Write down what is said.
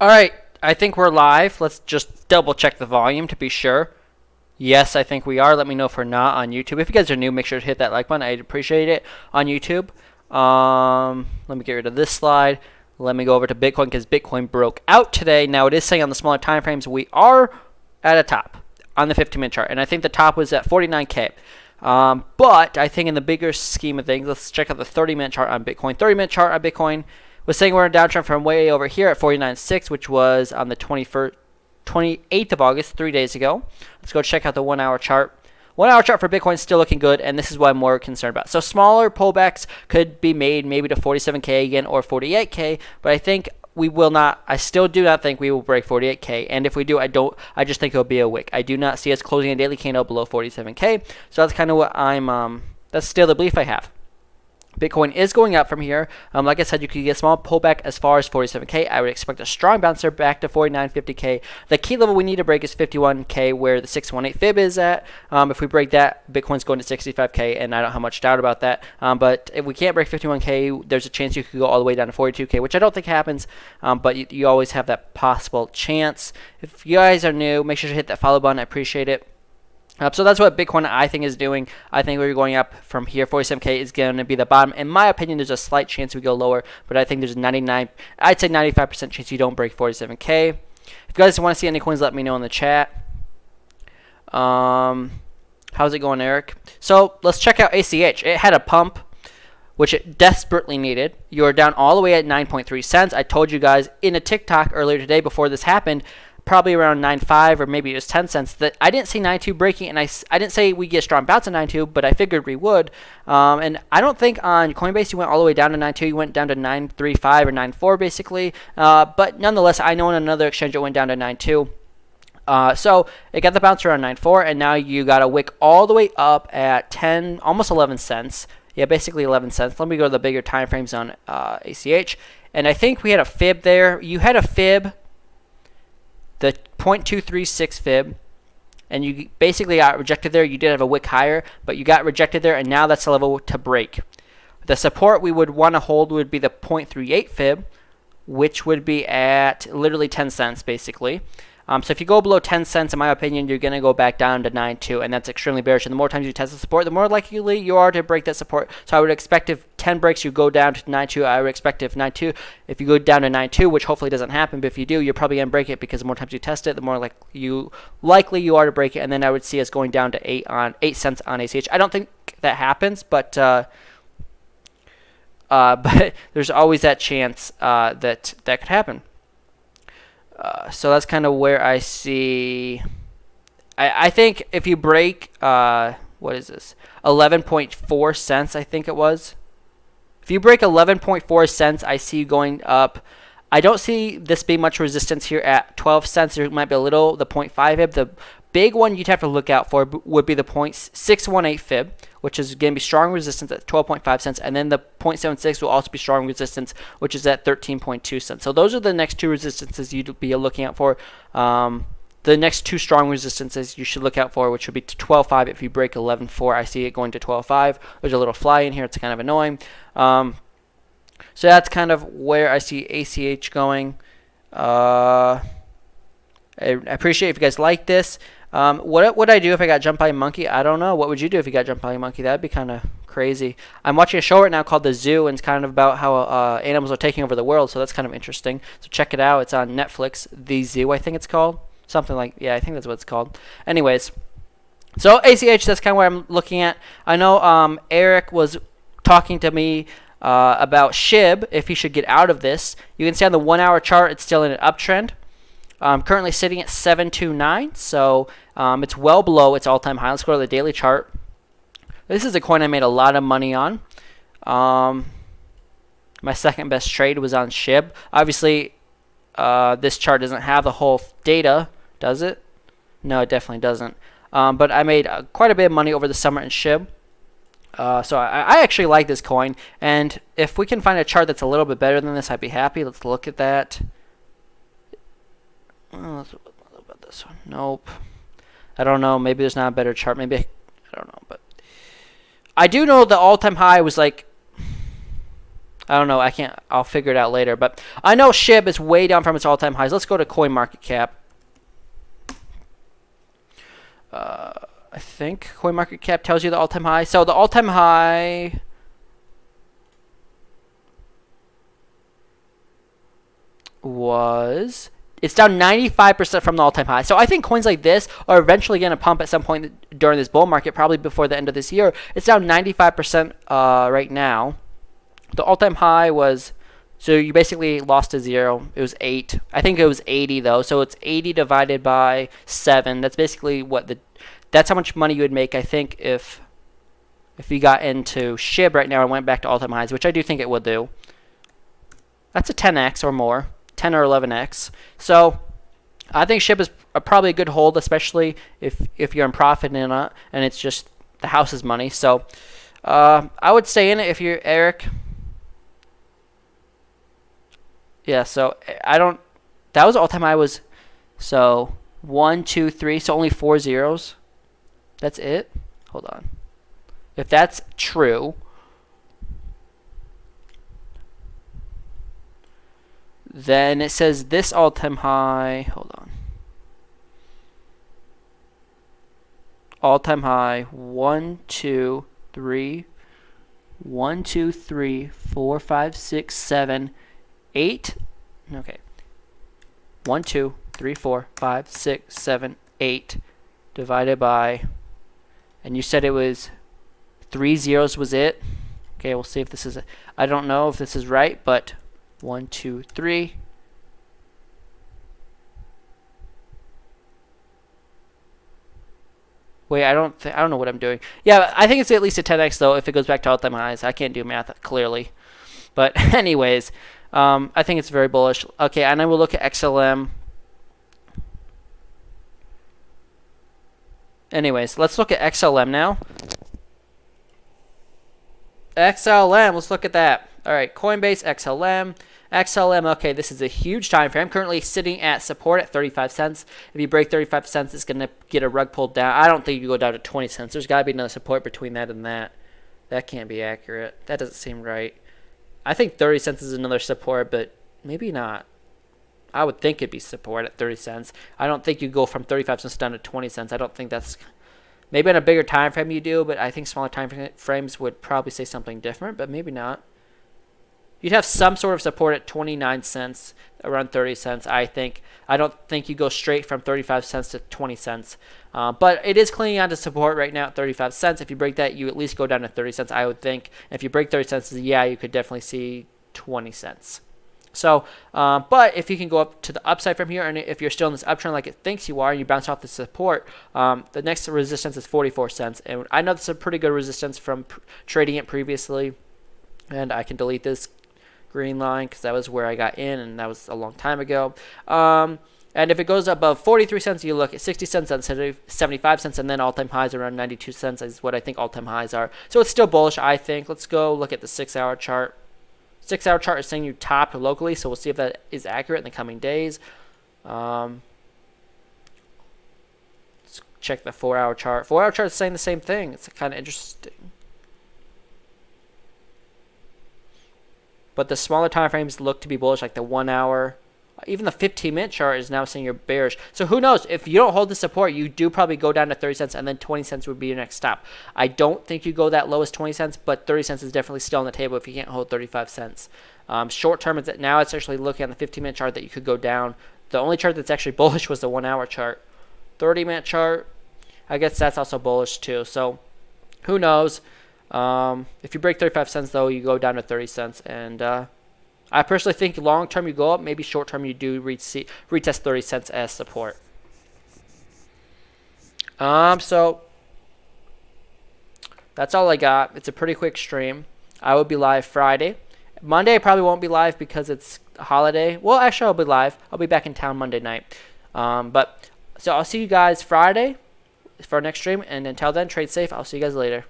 All right, I think we're live. Let's just double check the volume to be sure. Yes, I think we are. Let me know if we're not on YouTube. If you guys are new, make sure to hit that like button. I'd appreciate it on YouTube. Let me get rid of this slide. Let me go over to Bitcoin because Bitcoin broke out today. Now it is saying on the smaller time frames we are at a top on the 15-minute chart, and I think the top was at 49K. But I think in the bigger scheme of things, let's check out the 30-minute chart on Bitcoin. 30-minute chart on Bitcoin was saying we're in a downtrend from way over here at 49.6, which was on the 28th of August, 3 days ago. Let's go check out the 1 hour chart. 1 hour chart for Bitcoin is still looking good, and this is what I'm more concerned about. So smaller pullbacks could be made maybe to 47K again or 48K, but I think we will not. I still do not think we will break 48K, and if we do, I just think it'll be a wick. I do not see us closing a daily candle below 47K, so that's kind of what that's still the belief I have. Bitcoin is going up from here. Like I said, you could get a small pullback as far as 47K. I would expect a strong bouncer back to 49.50K. The key level we need to break is 51K, where the 618 fib is at. If we break that, Bitcoin's going to 65K, and I don't have much doubt about that. But if we can't break 51K, there's a chance you could go all the way down to 42K, which I don't think happens. But you always have that possible chance. If you guys are new, make sure to hit that follow button. I appreciate it. So that's what Bitcoin, I think, is doing. I think we're going up from here. 47K is going to be the bottom. In my opinion, there's a slight chance we go lower, but I think there's I'd say 95% chance you don't break 47K. If you guys want to see any coins, let me know in the chat. How's it going, Eric? So let's check out ACH. It had a pump, which it desperately needed. You're down all the way at 9.3 cents. I told you guys in a TikTok earlier today before this happened, probably around 9.5 or maybe it was 10 cents, that I didn't see 9.2 breaking, and I didn't say we get a strong bounce at 9.2, but I figured we would. And I don't think on Coinbase you went all the way down to 9.2. You went down to 9.35 or 9.4 basically. But nonetheless, I know on another exchange it went down to 9.2. So it got the bounce around 9.4, and now you got a wick all the way up at 10, almost 11 cents. Yeah, basically 11 cents. Let me go to the bigger time frames on ACH. And I think we had a fib there. You had a fib, the 0.236 fib, and you basically got rejected there. You did have a wick higher, but you got rejected there, and now that's the level to break. The support we would want to hold would be the 0.38 fib, which would be at literally 10 cents basically. So if you go below 10 cents, in my opinion, you're going to go back down to 9.2, and that's extremely bearish. And the more times you test the support, the more likely you are to break that support. So I would expect if 10 breaks, you go down to 9.2. I would expect if you go down to 9.2, which hopefully doesn't happen, but if you do, you're probably going to break it, because the more times you test it, the more likely you are to break it. And then I would see us going down to 8 cents on ACH. I don't think that happens, but there's always that chance that could happen. So that's kind of where I see. I think if you break, what is this? 11.4 cents, I think it was. If you break 11.4 cents, I see you going up. I don't see this being much resistance here at 12 cents. There might be a little, the 0.5 fib. The big one you'd have to look out for would be the 0.618 fib, which is going to be strong resistance at 12.5 cents. And then the 0.76 will also be strong resistance, which is at 13.2 cents. So those are the next two resistances you'd be looking out for. The next two strong resistances you should look out for, which would be to 12.5 if you break 11.4. I see it going to 12.5. There's a little fly in here. It's kind of annoying. So that's kind of where I see ACH going. I appreciate if you guys like this. What would I do if I got jumped by a monkey? I don't know. What would you do if you got jumped by a monkey? That'd be kind of crazy. I'm watching a show right now called The Zoo, and it's kind of about how animals are taking over the world, so that's kind of interesting. So check it out. It's on Netflix. The Zoo, I think it's called. Something like, yeah, I think that's what it's called. Anyways, so ACH, that's kind of what I'm looking at. I know Eric was talking to me about SHIB, if he should get out of this. You can see on the 1 hour chart, it's still in an uptrend. Currently sitting at 729, so it's well below its all-time high. Let's go to the daily chart. This is a coin I made a lot of money on. My second best trade was on SHIB. Obviously, this chart doesn't have the whole data, does it? No, it definitely doesn't. But I made quite a bit of money over the summer in SHIB. So I actually like this coin, and if we can find a chart that's a little bit better than this, I'd be happy. Let's look at that. What about this one? Nope. I don't know. Maybe there's not a better chart. Maybe, I don't know. But I do know the all-time high was like I don't know. I can't. I'll figure it out later. But I know SHIB is way down from its all-time highs. Let's go to CoinMarketCap. I think CoinMarketCap tells you the all-time high. So the all-time high was, it's down 95% from the all-time high. So I think coins like this are eventually going to pump at some point during this bull market, probably before the end of this year. It's down 95% right now. The all-time high was, so you basically lost to 0. It was 8. I think it was 80 though. So it's 80 divided by 7. That's basically what that's how much money you would make, I think, if you got into SHIB right now and went back to all-time highs, which I do think it would do. That's a 10x or more, 10 or 11x. So I think SHIB is probably a good hold, especially if you're in profit in it and it's just the house's money. So I would stay in it if you're Eric. Yeah, so that was all-time high was, so 1, 2, 3, so only 4 zeros. That's it? Hold on. If that's true, then it says this all-time high, hold on. All-time high, 1, 2, 3, 1, 2, 3, 4, 5, 6, 7, 8. Okay. 1, 2, 3, 4, 5, 6, 7, 8 divided by, and you said it was 3 zeros was it. Okay, we'll see if this is, I don't know if this is right, but 1, 2, 3. Wait, I don't know what I'm doing. Yeah, I think it's at least a 10x though if it goes back to all-time highs. I can't do math clearly. But anyways, I think it's very bullish. Okay, and then we'll look at XLM. Anyways, let's look at XLM now. XLM, let's look at that. All right, Coinbase, XLM. XLM, okay, this is a huge time frame. Currently sitting at support at 35 cents. If you break 35 cents, it's going to get a rug pulled down. I don't think you go down to 20 cents. There's got to be another support between that and that. That can't be accurate. That doesn't seem right. I think 30 cents is another support, but maybe not. I would think it'd be support at 30 cents. I don't think you go from 35 cents down to 20 cents. I don't think that's, maybe in a bigger time frame you do, but I think smaller time frames would probably say something different, but maybe not. You'd have some sort of support at 29 cents, around 30 cents, I think. I don't think you go straight from 35 cents to 20 cents. But it is clinging on to support right now at 35 cents. If you break that, you at least go down to 30 cents, I would think. If you break 30 cents, yeah, you could definitely see 20 cents. So, but if you can go up to the upside from here, and if you're still in this uptrend like it thinks you are, and you bounce off the support, the next resistance is 44 cents. And I know that's a pretty good resistance from trading it previously. And I can delete this green line because that was where I got in, and that was a long time ago. And if it goes above 43 cents, you look at 60 cents and 75 cents, and then all-time highs around 92 cents is what I think all-time highs are. So it's still bullish, I think. Let's go look at the 6-hour chart. 6-hour chart is saying you topped locally, so we'll see if that is accurate in the coming days. Let's check the 4-hour chart. 4-hour chart is saying the same thing. It's kind of interesting. But the smaller time frames look to be bullish, like the 1 hour. Even the 15-minute chart is now saying you're bearish. So who knows? If you don't hold the support, you do probably go down to 30 cents, and then 20 cents would be your next stop. I don't think you go that low as 20 cents, but 30 cents is definitely still on the table if you can't hold 35 cents. Short term, now it's actually looking at the 15-minute chart that you could go down. The only chart that's actually bullish was the 1-hour chart. 30-minute chart, I guess that's also bullish too. So who knows? If you break 35 cents, though, you go down to 30 cents. And I personally think long term you go up. Maybe short term you do retest 30 cents as support. So that's all I got. It's a pretty quick stream. I will be live Friday. Monday I probably won't be live because it's a holiday. Well, actually I'll be live. I'll be back in town Monday night. But so I'll see you guys Friday for our next stream. And until then, trade safe. I'll see you guys later.